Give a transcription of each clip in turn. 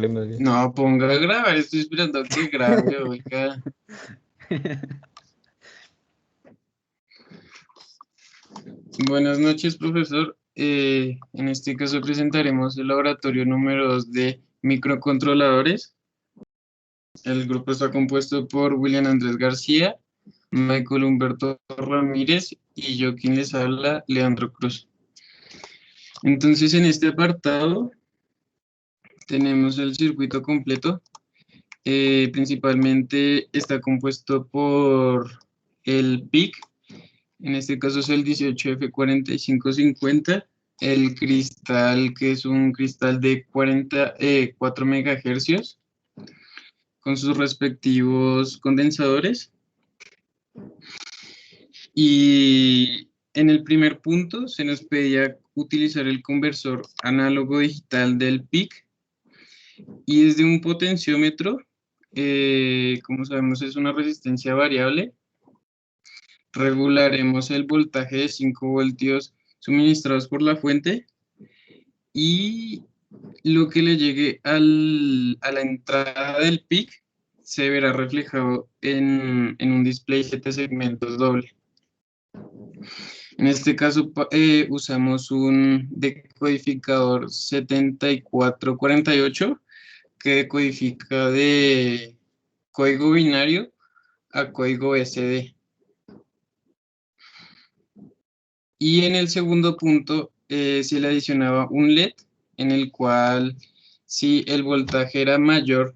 más bien. No, ponga a grabar, estoy esperando a que grabe, oiga. Buenas noches, profesor. En este caso presentaremos el laboratorio número 2 de microcontroladores. El grupo está compuesto por William Andrés García, Michael Humberto Ramírez y yo quien les habla, Leandro Cruz. Entonces, en este apartado tenemos el circuito completo. Principalmente está compuesto por el PIC, en este caso es el 18F4550, el cristal que es un cristal de 4 megahercios con sus respectivos condensadores. Y en el primer punto se nos pedía utilizar el conversor análogo digital del PIC y desde un potenciómetro, como sabemos es una resistencia variable, regularemos el voltaje de 5 voltios suministrados por la fuente y lo que le llegue a la entrada del PIC se verá reflejado en un display 7 segmentos doble. En este caso usamos un decodificador 7448 que decodifica de código binario a código SD. Y en el segundo punto se le adicionaba un LED en el cual si el voltaje era mayor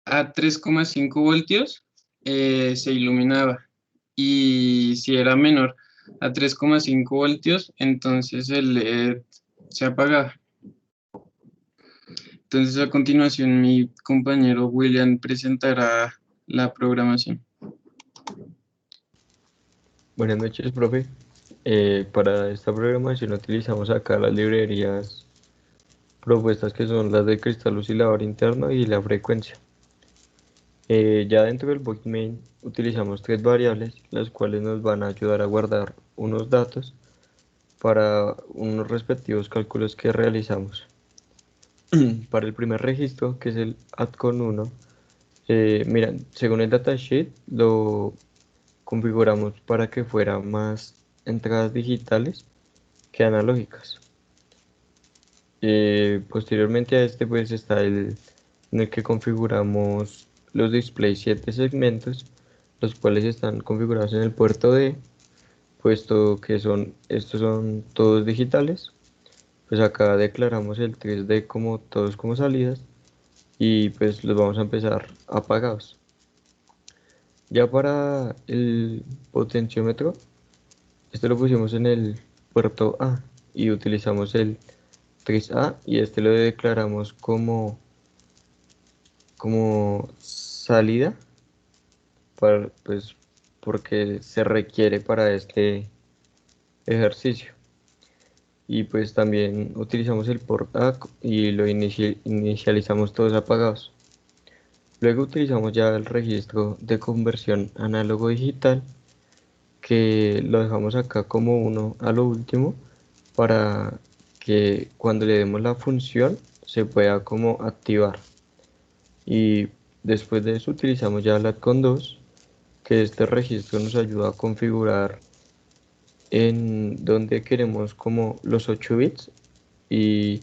a 3,5 voltios se iluminaba y si era menor a 3,5 voltios entonces el LED se apagaba. Entonces a continuación mi compañero William presentará la programación. Buenas noches, profe. Para esta programación utilizamos acá las librerías propuestas que son las de cristal oscilador interno y la frecuencia. Ya dentro del void main utilizamos tres variables, las cuales nos van a ayudar a guardar unos datos para unos respectivos cálculos que realizamos. Para el primer registro, que es el addcon 1, mira, según el datasheet lo configuramos para que fuera más entradas digitales que analógicas. Posteriormente a este pues está el en el que configuramos los displays 7 segmentos, los cuales están configurados en el puerto D, puesto que estos son todos digitales. Pues acá declaramos el 3D como todos como salidas y pues los vamos a empezar apagados. Ya para el potenciómetro, este lo pusimos en el puerto A y utilizamos el 3A y este lo declaramos como salida para, pues, porque se requiere para este ejercicio. Y pues también utilizamos el port A y lo inicializamos todos apagados. Luego utilizamos ya el registro de conversión análogo digital, que lo dejamos acá como uno a lo último para que cuando le demos la función se pueda como activar. Y después de eso utilizamos ya la con 2, que este registro nos ayuda a configurar en donde queremos como los 8 bits y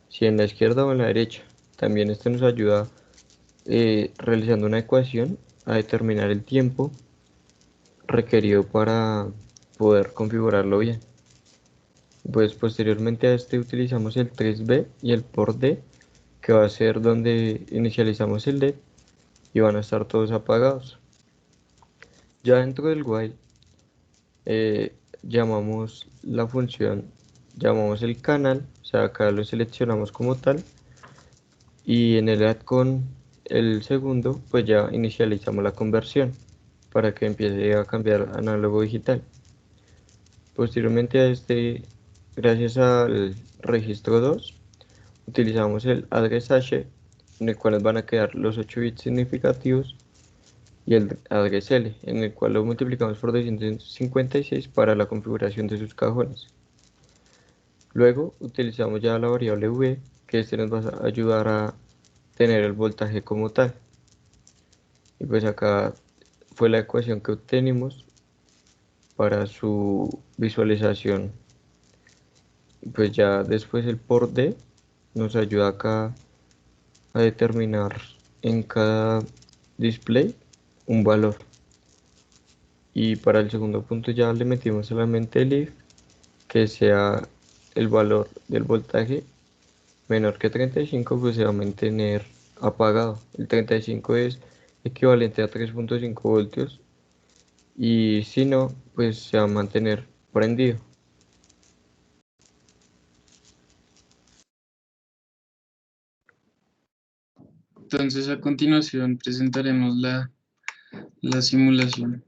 si en la izquierda o en la derecha. También este nos ayuda realizando una ecuación a determinar el tiempo requerido para poder configurarlo bien. Pues posteriormente a este utilizamos el 3B y el port D, que va a ser donde inicializamos el LED y van a estar todos apagados. Ya dentro del while llamamos la función, llamamos el canal, o sea acá lo seleccionamos como tal y en el add con el segundo pues ya inicializamos la conversión para que empiece a cambiar análogo digital. Posteriormente a este, gracias al registro 2, utilizamos el address hash en el cual nos van a quedar los 8 bits significativos y el address L en el cual lo multiplicamos por 256 para la configuración de sus cajones. Luego utilizamos ya la variable v, que este nos va a ayudar a tener el voltaje como tal. Y pues acá fue la ecuación que obtenimos para su visualización. Y pues ya después el por D nos ayuda acá a determinar en cada display un valor. Y para el segundo punto ya le metimos solamente el if, que sea el valor del voltaje menor que 35, pues se va a mantener apagado. El 35 es equivalente a 3.5 voltios y si no, pues se va a mantener prendido. Entonces, a continuación presentaremos la simulación.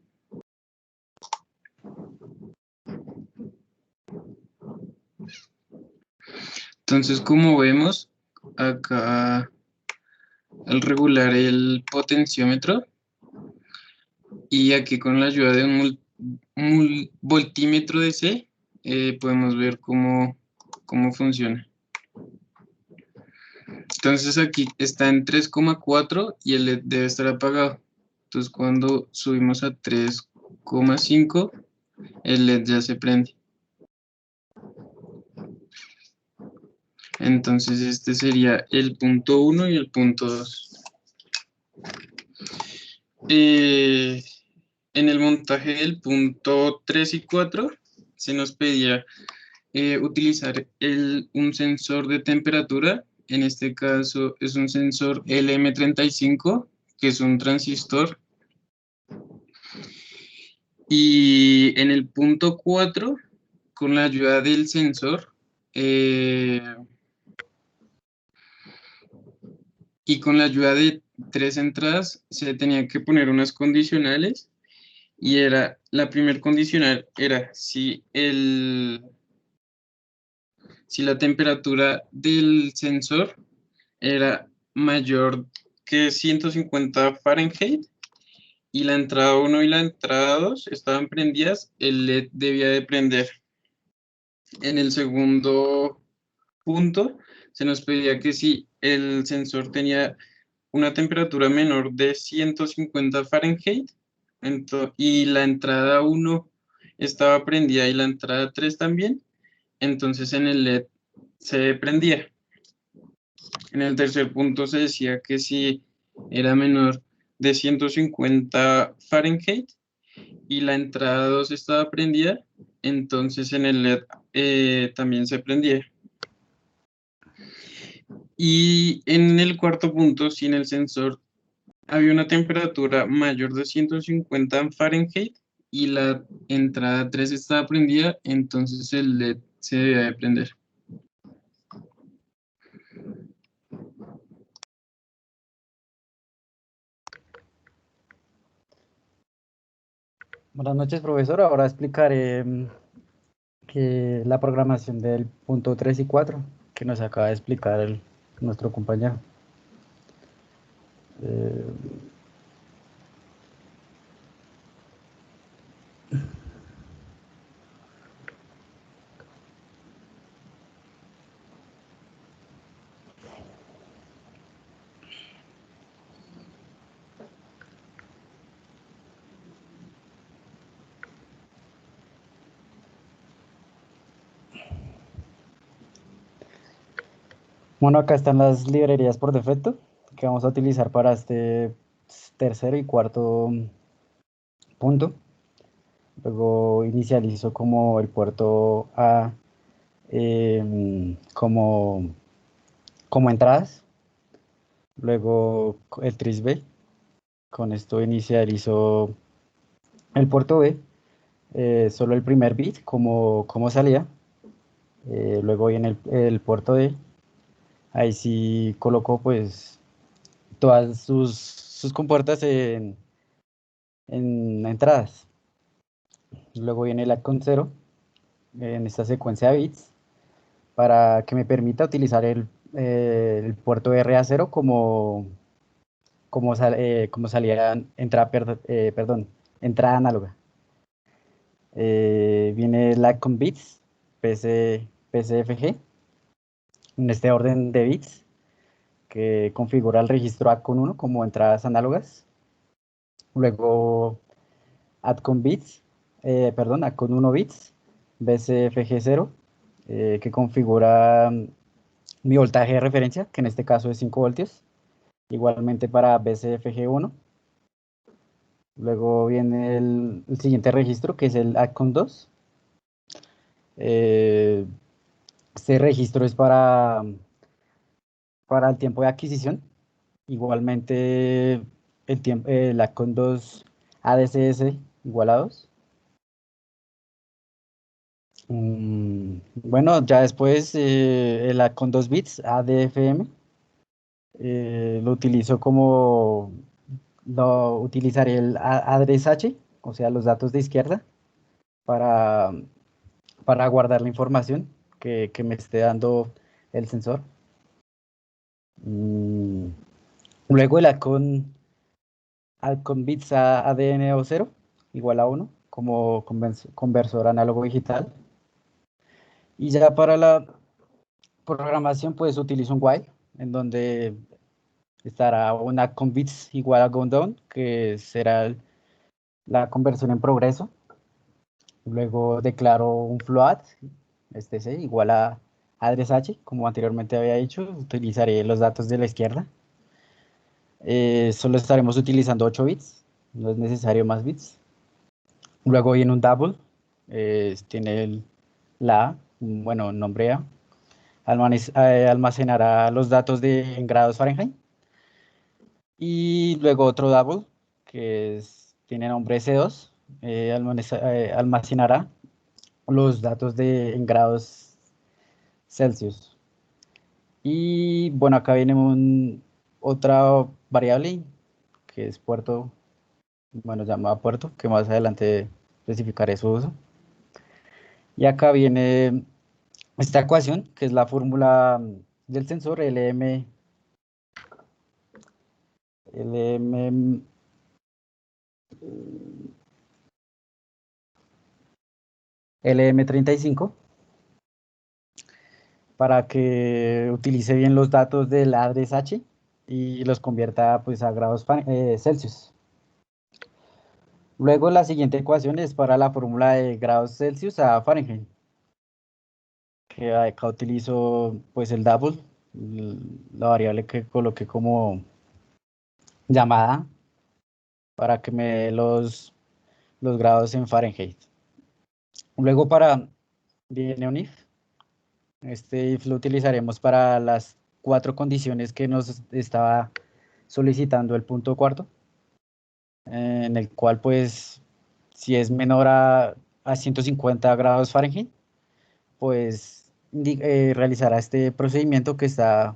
Entonces, como vemos, acá al regular el potenciómetro y aquí con la ayuda de un voltímetro DC, podemos ver cómo funciona. Entonces aquí está en 3,4 y el LED debe estar apagado. Entonces cuando subimos a 3,5, el LED ya se prende. Entonces este sería el punto 1 y el punto 2. En el montaje del punto 3 y 4 se nos pedía utilizar un sensor de temperatura. En este caso es un sensor LM35, que es un transistor. Y en el punto 4, con la ayuda del sensor y con la ayuda de 3 entradas, se tenía que poner unas condicionales. Y la primer condicional era si la temperatura del sensor era mayor que 150 Fahrenheit y la entrada 1 y la entrada 2 estaban prendidas, el LED debía de prender. En el segundo punto, se nos pedía que si el sensor tenía una temperatura menor de 150 Fahrenheit y la entrada 1 estaba prendida y la entrada 3 también, entonces en el LED se prendía. En el tercer punto se decía que si era menor de 150 Fahrenheit y la entrada 2 estaba prendida, entonces en el LED también se prendía. Y en el cuarto punto, si en el sensor había una temperatura mayor de 150 Fahrenheit y la entrada 3 estaba prendida, entonces el LED se debía de prender. Buenas noches, profesor. Ahora explicaré la programación del punto 3 y 4 que nos acaba de explicar nuestro compañero. Eh, Bueno, acá están las librerías por defecto que vamos a utilizar para este tercer y cuarto punto. Luego inicializo como el puerto A como entradas. Luego el tris B. Con esto inicializo el puerto B. Solo el primer bit como salida. Luego viene el puerto D. Ahí sí coloco pues todas sus compuertas en entradas. Luego viene el con 0 en esta secuencia de bits para que me permita utilizar el puerto RA0 como salida, entrada análoga. Viene el con bits, PCFG, en este orden de bits. que configura el registro ATCON 1 como entradas análogas. Luego ATCON bits, ATCON 1 bits, BCFG 0, que configura mi voltaje de referencia, que en este caso es 5 voltios. Igualmente para BCFG 1. Luego viene el siguiente registro, que es el ATCON 2. Este registro es para el tiempo de adquisición. Igualmente el ATCON 2 ADCS igual a 2. Bueno, ya después el ATCON 2 bits ADFM lo utilizo utilizaré el address H, o sea, los datos de izquierda, para, guardar la información que me esté dando el sensor. Luego el ATCON bits ADNO 0 igual a 1 como conversor análogo digital. Y ya para la programación, pues utilizo un while, en donde estará un ATCON bits igual a countdown, que será la conversión en progreso. Luego declaro un float, C, igual a address H, como anteriormente había dicho, utilizaré los datos de la izquierda. Solo estaremos utilizando 8 bits, no es necesario más bits. Luego viene un double, tiene la A, bueno, nombre A, almacenará los datos en grados Fahrenheit. Y luego otro double, que tiene nombre C2, almacenará los datos en grados Celsius. Y bueno, acá viene otra variable, que es puerto, bueno, llamada puerto, que más adelante especificaré su uso. Y acá viene esta ecuación, que es la fórmula del sensor LM35, para que utilice bien los datos del address H y los convierta pues a grados Celsius. Luego la siguiente ecuación es para la fórmula de grados Celsius a Fahrenheit, que acá utilizo pues el double, la variable que coloqué como llamada para que me dé los grados en Fahrenheit. Luego viene un if. Este if lo utilizaremos para las 4 condiciones que nos estaba solicitando el punto cuarto, en el cual pues si es menor a 150 grados Fahrenheit, pues realizará este procedimiento que está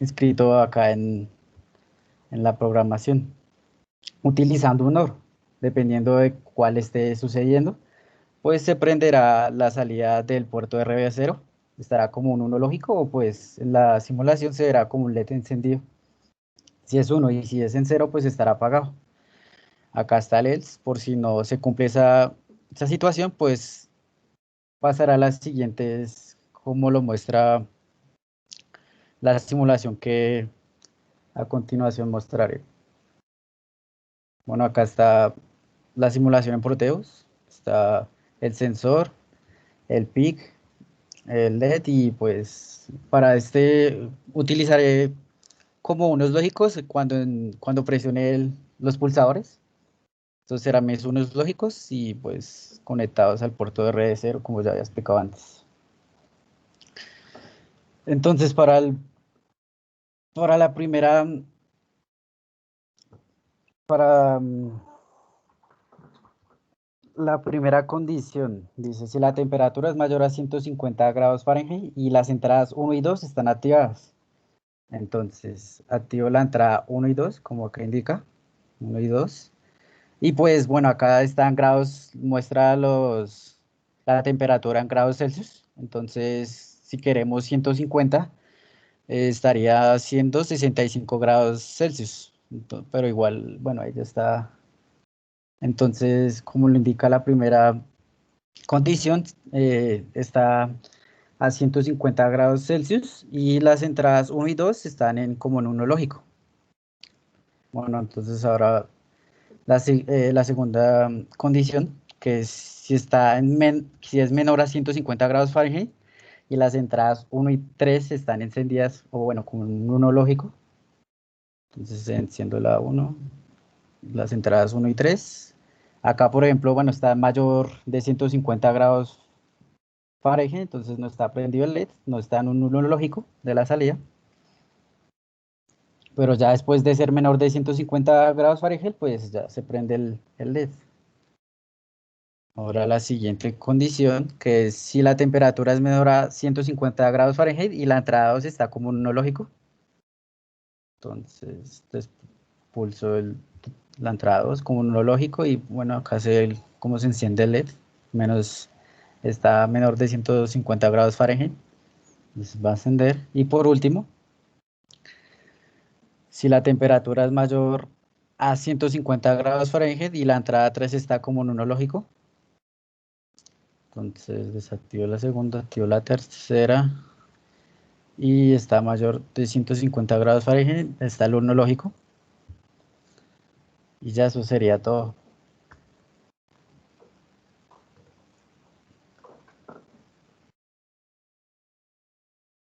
escrito acá en la programación, utilizando un OR, dependiendo de cuál esté sucediendo, pues se prenderá la salida del puerto RB0, estará como un 1 lógico, o pues en la simulación se verá como un LED encendido. Si es 1 y si es en 0, pues estará apagado. Acá está el else, por si no se cumple esa situación, pues pasará a las siguientes, como lo muestra la simulación que a continuación mostraré. Bueno, acá está la simulación en Proteus, está el sensor, el PIC, el LED, y pues para utilizaré como unos lógicos cuando presione los pulsadores. Estos serán mis unos lógicos y pues conectados al puerto de RD0, como ya había explicado antes. Entonces para la primera, para la primera condición, dice, si la temperatura es mayor a 150 grados Fahrenheit y las entradas 1 y 2 están activadas. Entonces, activo la entrada 1 y 2, como acá indica, 1 y 2. Y pues, bueno, acá están grados, muestra la temperatura en grados Celsius. Entonces, si queremos 150, estaría siendo 65 grados Celsius. Pero igual, bueno, ahí ya está. Entonces, como lo indica la primera condición está a 150 grados Celsius y las entradas 1 y 2 están como en uno lógico. Bueno, entonces ahora la segunda condición, que es si es menor a 150 grados Fahrenheit y las entradas 1 y 3 están encendidas, o bueno, como en uno lógico. Entonces enciendo la 1, las entradas 1 y 3. Acá, por ejemplo, bueno, está mayor de 150 grados Fahrenheit, entonces no está prendido el LED, no está en un uno lógico de la salida. Pero ya después de ser menor de 150 grados Fahrenheit, pues ya se prende el LED. Ahora la siguiente condición, que es si la temperatura es menor a 150 grados Fahrenheit y la entrada 2 está como un no lógico. Entonces, pulso la entrada 2 como un no lógico y bueno, acá se ve cómo se enciende el LED. Está menor de 150 grados Fahrenheit. Entonces va a encender. Y por último, si la temperatura es mayor a 150 grados Fahrenheit y la entrada 3 está como en uno lógico. Entonces desactivo la segunda, activo la tercera y está mayor de 150 grados Fahrenheit, está el horno lógico. Y ya eso sería todo.